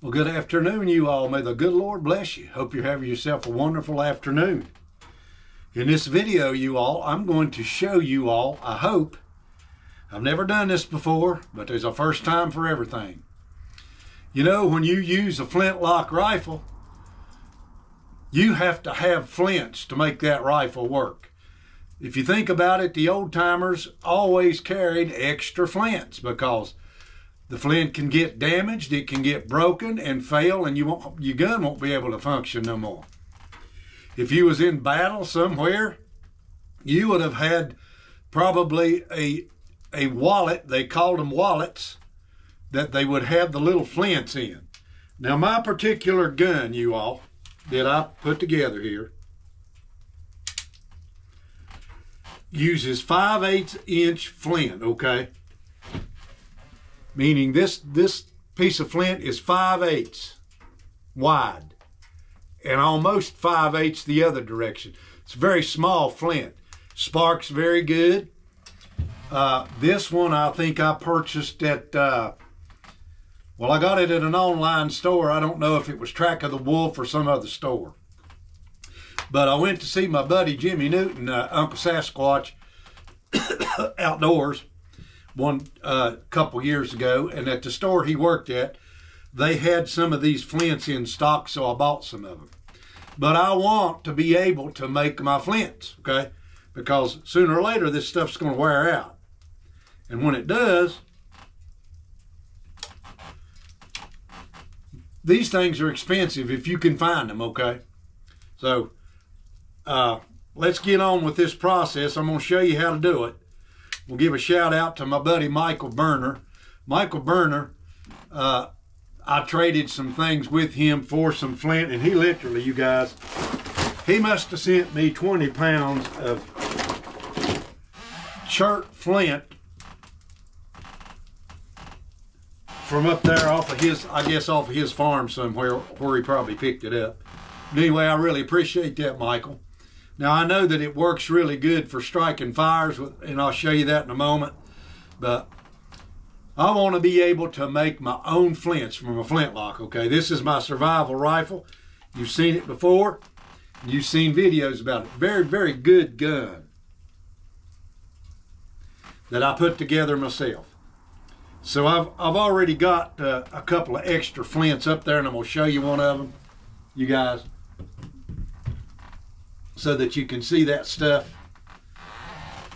Well, good afternoon, you all. May the good Lord bless you. Hope you're having yourself a wonderful afternoon. In this video, you all, I'm going to show you all, I hope, I've never done this before, but there's a first time for everything. You know, when you use a flintlock rifle, you have to have flints to make that rifle work. If you think about it, the old timers always carried extra flints because the flint can get damaged, it can get broken and fail, and your gun won't be able to function no more. If you was in battle somewhere, you would have had probably a wallet, they called them wallets, that they would have the little flints in. Now my particular gun, you all, that I put together here, uses 5/8 inch flint, okay? Meaning this piece of flint is 5/8 wide and almost 5/8 the other direction. It's a very small flint. Sparks very good. This one I think I purchased at, well, I got it at an online store. I don't know if it was Track of the Wolf or some other store. But I went to see my buddy Jimmy Newton, Uncle Sasquatch, outdoors one couple years ago, and at the store he worked at, they had some of these flints in stock, so I bought some of them. But I want to be able to make my flints, okay? Because sooner or later this stuff's going to wear out. And when it does, these things are expensive if you can find them, okay? So let's get on with this process. I'm going to show you how to do it. We'll give a shout out to my buddy Michael Burner. Michael Burner, I traded some things with him for some flint, and he literally, you guys, he must have sent me 20 pounds of chert flint from up there off of his, I guess off of his farm somewhere where he probably picked it up. But anyway, I really appreciate that, Michael. Now, I know that it works really good for striking fires, and I'll show you that in a moment. But I want to be able to make my own flints from a flintlock, okay? This is my survival rifle. You've seen it before. You've seen videos about it. Very, very good gun that I put together myself. So I've already got a couple of extra flints up there, and I'm going to show you one of them, you guys, so that you can see that stuff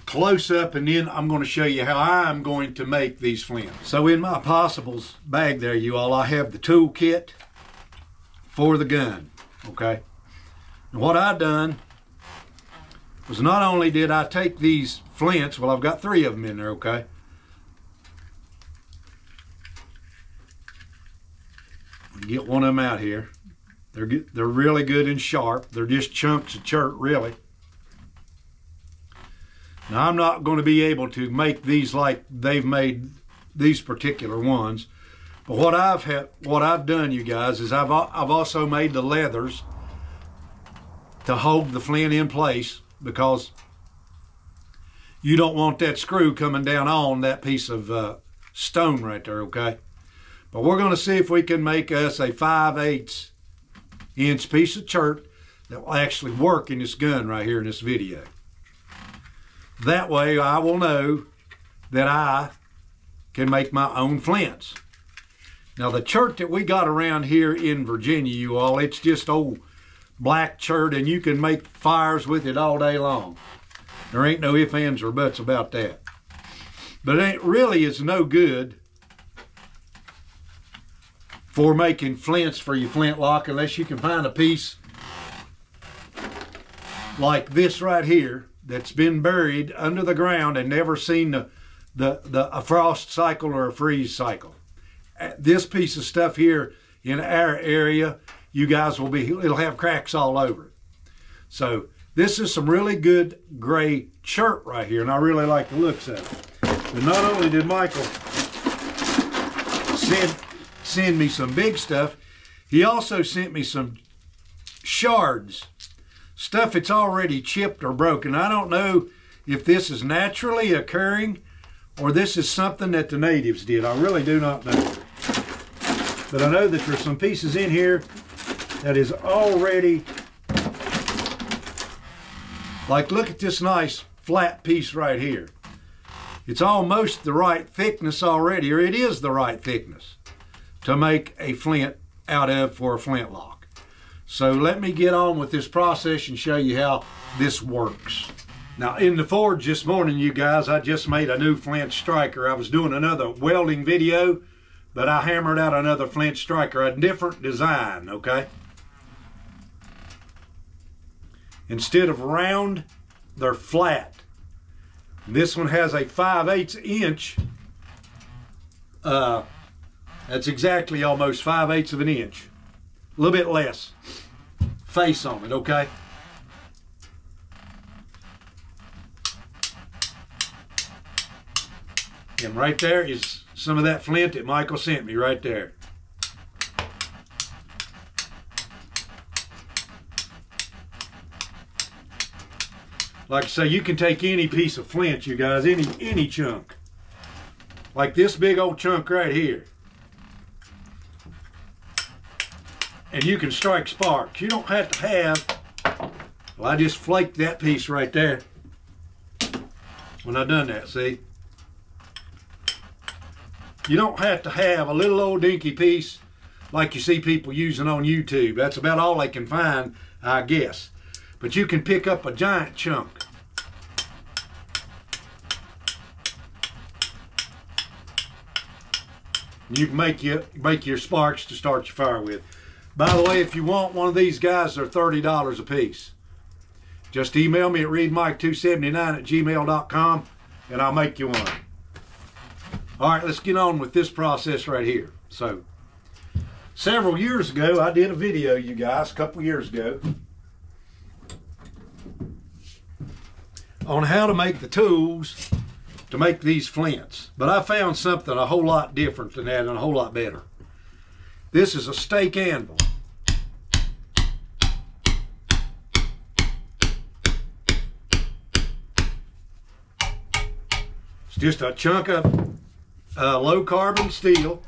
close up, and then I'm going to show you how I'm going to make these flints. So in my Possibles bag there, you all, I have the tool kit for the gun, okay? And what I done was not only did I take these flints, well, I've got 3 of them in there, okay? Get one of them out here. They're really good and sharp. They're just chunks of chert, really. Now, I'm not going to be able to make these like they've made these particular ones, but what I've done, you guys, is I've also made the leathers to hold the flint in place, because you don't want that screw coming down on that piece of stone right there, okay? But we're going to see if we can make us a 5/8 inch piece of chert that will actually work in this gun right here in this video. That way I will know that I can make my own flints. Now the chert that we got around here in Virginia, you all, it's just old black chert, and you can make fires with it all day long. There ain't no ifs, ands, or buts about that. But it really is no good for making flints for your flintlock unless you can find a piece like this right here that's been buried under the ground and never seen a frost cycle or a freeze cycle. This piece of stuff here in our area, you guys it'll have cracks all over it. So this is some really good gray chert right here, and I really like the looks of it. But not only did Michael send me some big stuff, he also sent me some shards, stuff that's already chipped or broken. I don't know if this is naturally occurring or this is something that the natives did. I really do not know. But I know that there's some pieces in here that is already, like look at this nice flat piece right here. It's almost the right thickness already, or it is the right thickness to make a flint out of for a flintlock. So let me get on with this process and show you how this works. Now in the forge this morning, you guys, I just made a new flint striker. I was doing another welding video, but I hammered out another flint striker, a different design, okay? Instead of round, they're flat. This one has a 5/8 inch, that's exactly almost 5/8 of an inch, a little bit less face on it, okay? And right there is some of that flint that Michael sent me right there. Like I say, you can take any piece of flint, you guys, any chunk. Like this big old chunk right here. And you can strike sparks. You don't have to have, well, I just flaked that piece right there when I done that, see? You don't have to have a little old dinky piece like you see people using on YouTube. That's about all they can find, I guess. But you can pick up a giant chunk. You can make your sparks to start your fire with. By the way, if you want one of these guys, they're $30 a piece. Just email me at readmike279@gmail.com and I'll make you one. All right, let's get on with this process right here. So, several years ago, I did a video, you guys, a couple years ago, on how to make the tools to make these flints. But I found something a whole lot different than that and a whole lot better. This is a stake anvil. It's just a chunk of low carbon steel.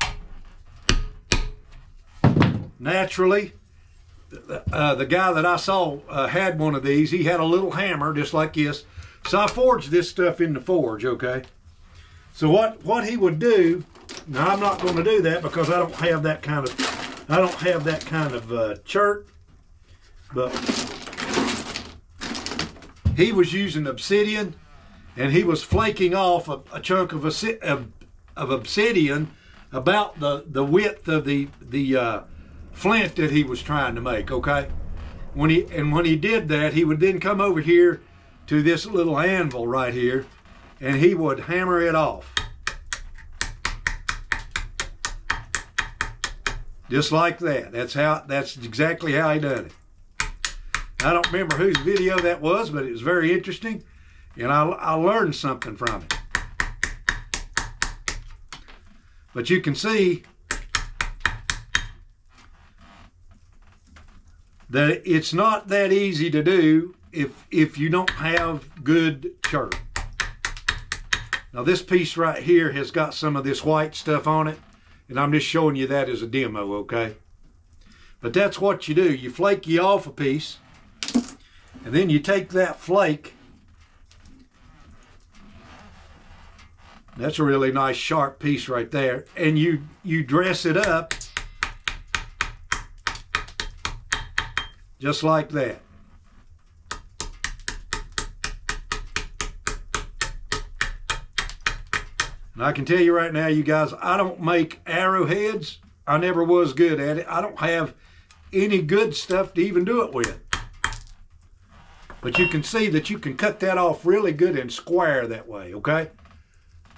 Naturally, the guy that I saw had one of these. He had a little hammer just like this. So I forged this stuff in the forge, okay? So what he would do, now I'm not going to do that because I don't have that kind of chert, but he was using obsidian and he was flaking off a chunk of obsidian about the width of the flint that he was trying to make, okay? When he did that, he would then come over here to this little anvil right here and he would hammer it off. Just like that. That's exactly how he done it. I don't remember whose video that was, but it was very interesting and I learned something from it. But you can see that it's not that easy to do if you don't have good chert. Now this piece right here has got some of this white stuff on it, and I'm just showing you that as a demo, okay? But that's what you do. You flake you off a piece, and then you take that flake. That's a really nice sharp piece right there, and you dress it up just like that. And I can tell you right now, you guys, I don't make arrowheads. I never was good at it. I don't have any good stuff to even do it with. But you can see that you can cut that off really good and square that way, okay?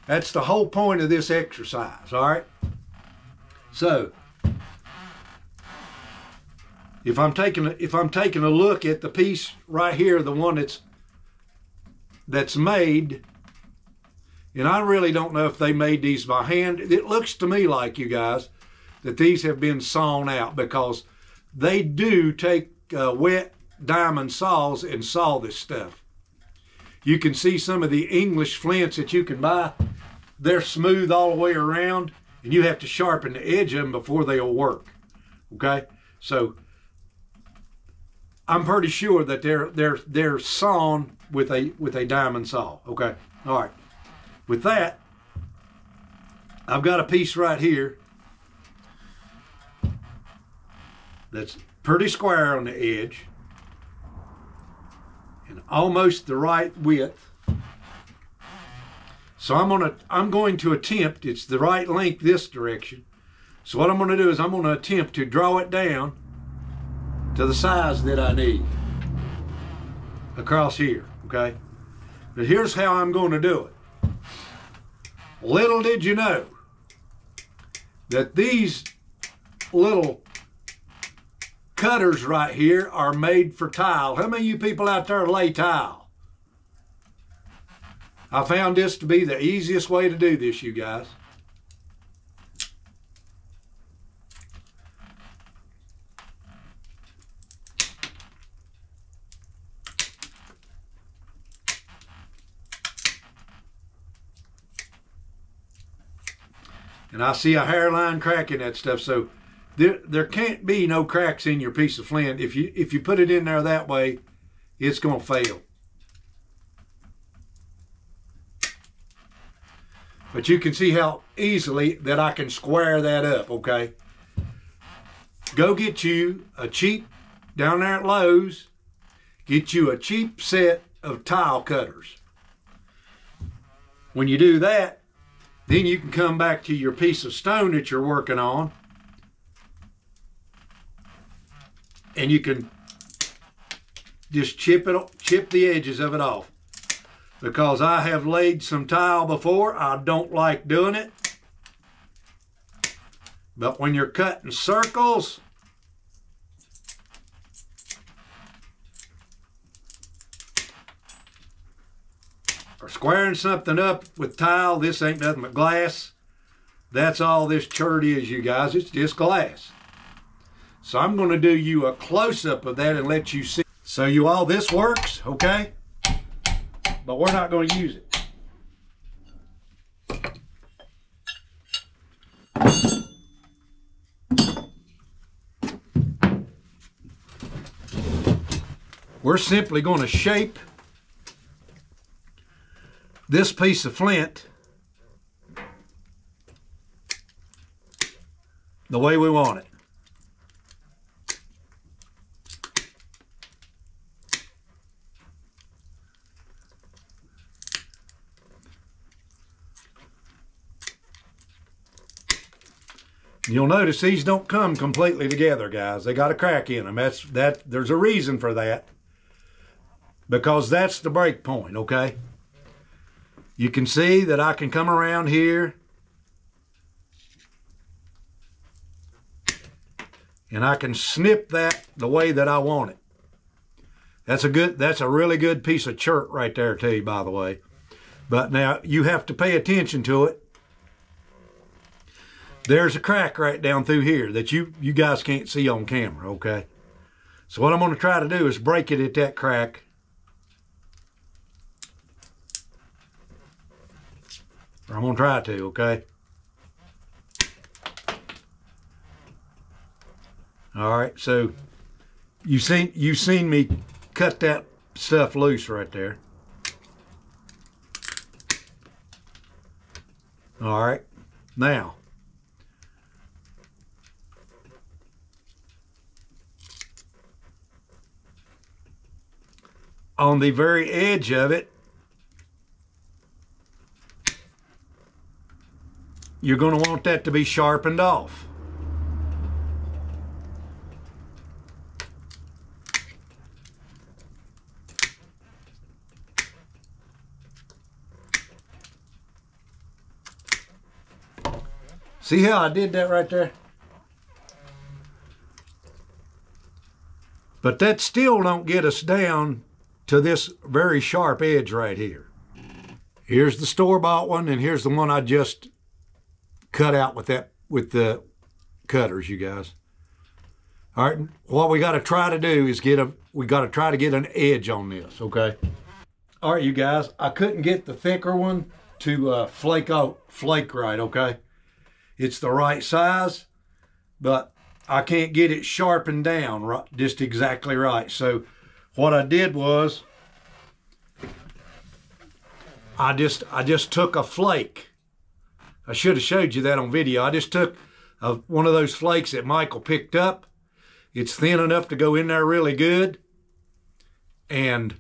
That's the whole point of this exercise, all right? So, if I'm taking a look at the piece right here, the one that's made, and I really don't know if they made these by hand. It looks to me like, you guys, that these have been sawn out because they do take wet diamond saws and saw this stuff. You can see some of the English flints that you can buy. They're smooth all the way around, and you have to sharpen the edge of them before they'll work. Okay, so I'm pretty sure that they're sawn with a diamond saw. Okay, all right. With that, I've got a piece right here that's pretty square on the edge and almost the right width. So I'm going to attempt, it's the right length this direction. So what I'm going to do is I'm going to attempt to draw it down to the size that I need across here, okay? But here's how I'm going to do it. Little did you know that these little cutters right here are made for tile. How many of you people out there lay tile? I found this to be the easiest way to do this, you guys. And I see a hairline crack in that stuff, so there can't be no cracks in your piece of flint. If you put it in there that way, it's going to fail. But you can see how easily that I can square that up, okay? Go get you a cheap, down there at Lowe's, get you a cheap set of tile cutters. When you do that, then you can come back to your piece of stone that you're working on, and you can just chip the edges of it off. Because I have laid some tile before, I don't like doing it. But when you're cutting circles, or squaring something up with tile, this ain't nothing but glass. That's all this chert is, you guys. It's just glass. So I'm going to do you a close-up of that and let you see. So you all, this works, okay? But we're not going to use it. We're simply going to shape this piece of flint the way we want it. You'll notice these don't come completely together, guys. They got a crack in them. There's a reason for that, because that's the break point, okay? You can see that I can come around here and I can snip that the way that I want it. That's a really good piece of chert right there too, by the way. But now you have to pay attention to it. There's a crack right down through here that you guys can't see on camera, okay? So what I'm going to try to do is break it at that crack. Or I'm going to try to, okay? All right, so you've seen me cut that stuff loose right there. All right, now on the very edge of it, you're going to want that to be sharpened off. See how I did that right there? But that still don't get us down to this very sharp edge right here. Here's the store-bought one, and here's the one I just cut out with the cutters, you guys. All right, what we got to try to do is we got to try to get an edge on this, okay? All right, you guys, I couldn't get the thicker one to flake right, okay? It's the right size, but I can't get it sharpened down right, just exactly right. So what I did was I just took a flake. I should have showed you that on video. I just took one of those flakes that Michael picked up. It's thin enough to go in there really good. And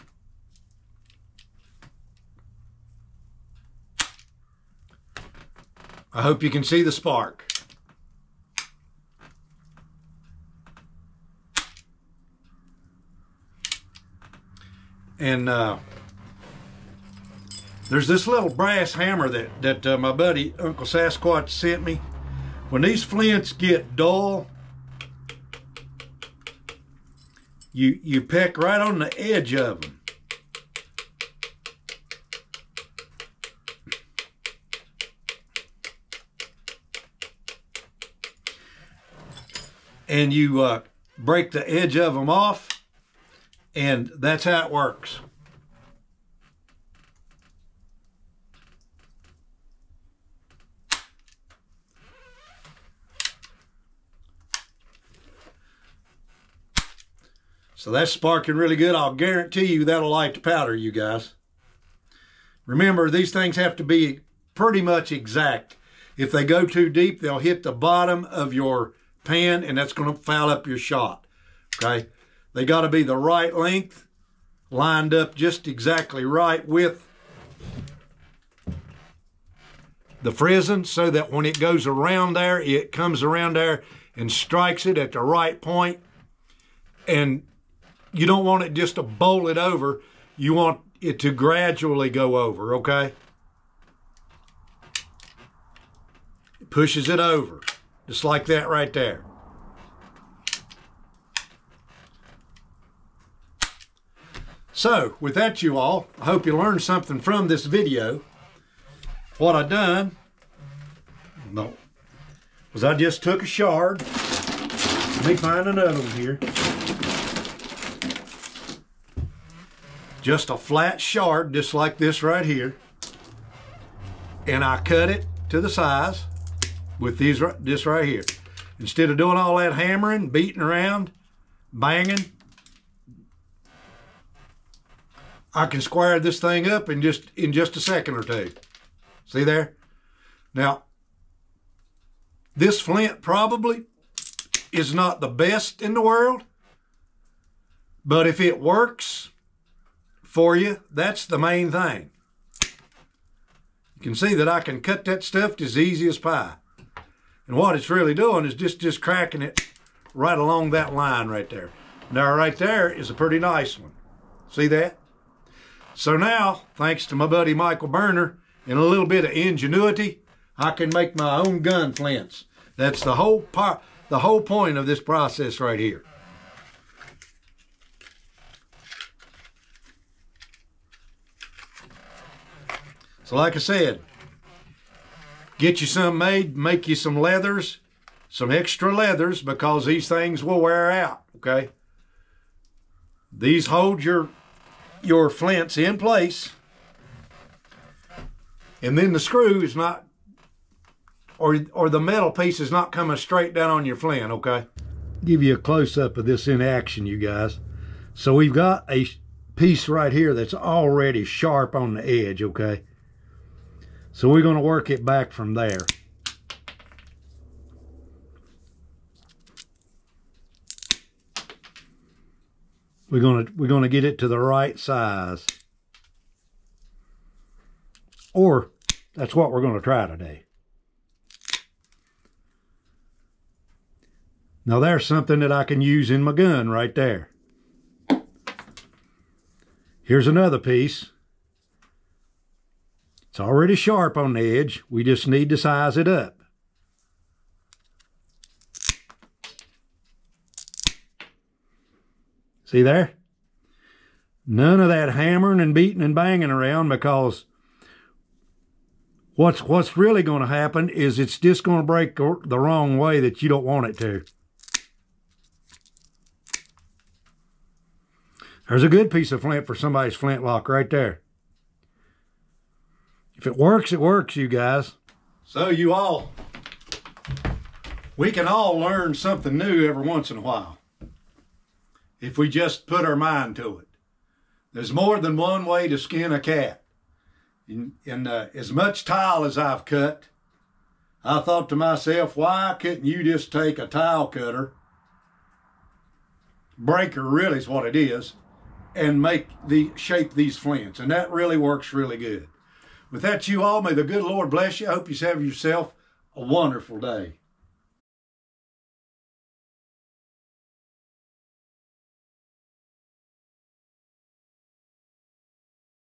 I hope you can see the spark. And there's this little brass hammer that my buddy Uncle Sasquatch sent me. When these flints get dull, you peck right on the edge of them. And you break the edge of them off, and that's how it works. So that's sparking really good. I'll guarantee you that'll light the powder, you guys. Remember, these things have to be pretty much exact. If they go too deep, they'll hit the bottom of your pan, and that's going to foul up your shot, okay? They got to be the right length, lined up just exactly right with the frizzing, so that when it goes around there, it comes around there and strikes it at the right point. And you don't want it just to bowl it over. You want it to gradually go over, okay? It pushes it over, just like that right there. So, with that, you all, I hope you learned something from this video. What I done, was I just took a shard. Let me find another one here. Just a flat shard, just like this right here. And I cut it to the size with this right here. Instead of doing all that hammering, beating around, banging, I can square this thing up in just a second or two. See there? Now, this flint probably is not the best in the world, but if it works for you, that's the main thing. You can see that I can cut that stuff as easy as pie. And what it's really doing is just cracking it right along that line right there. Now right there is a pretty nice one. See that? So now, thanks to my buddy Michael Burner and a little bit of ingenuity, I can make my own gun flints. That's the whole point of this process right here. So like I said, get you some made, make you some leathers, some extra leathers, because these things will wear out, okay? These hold your flints in place, and then the screw is not, or the metal piece is not coming straight down on your flint, okay? Give you a close-up of this in action, you guys. So we've got a piece right here that's already sharp on the edge, okay? So we're going to work it back from there. We're going to get it to the right size. Or that's what we're going to try today. Now there's something that I can use in my gun right there. Here's another piece. It's already sharp on the edge. We just need to size it up. See there? None of that hammering and beating and banging around, because what's really going to happen is it's just going to break the wrong way that you don't want it to. There's a good piece of flint for somebody's flintlock right there. If it works, you guys. So you all, We can all learn something new every once in a while if we just put our mind to it. There's more than one way to skin a cat. And as much tile as I've cut, I thought to myself, why couldn't you just take a tile cutter, breaker really is what it is, and shape these flints? And that really works really good. With that, you all, may the good Lord bless you. I hope you have yourself a wonderful day.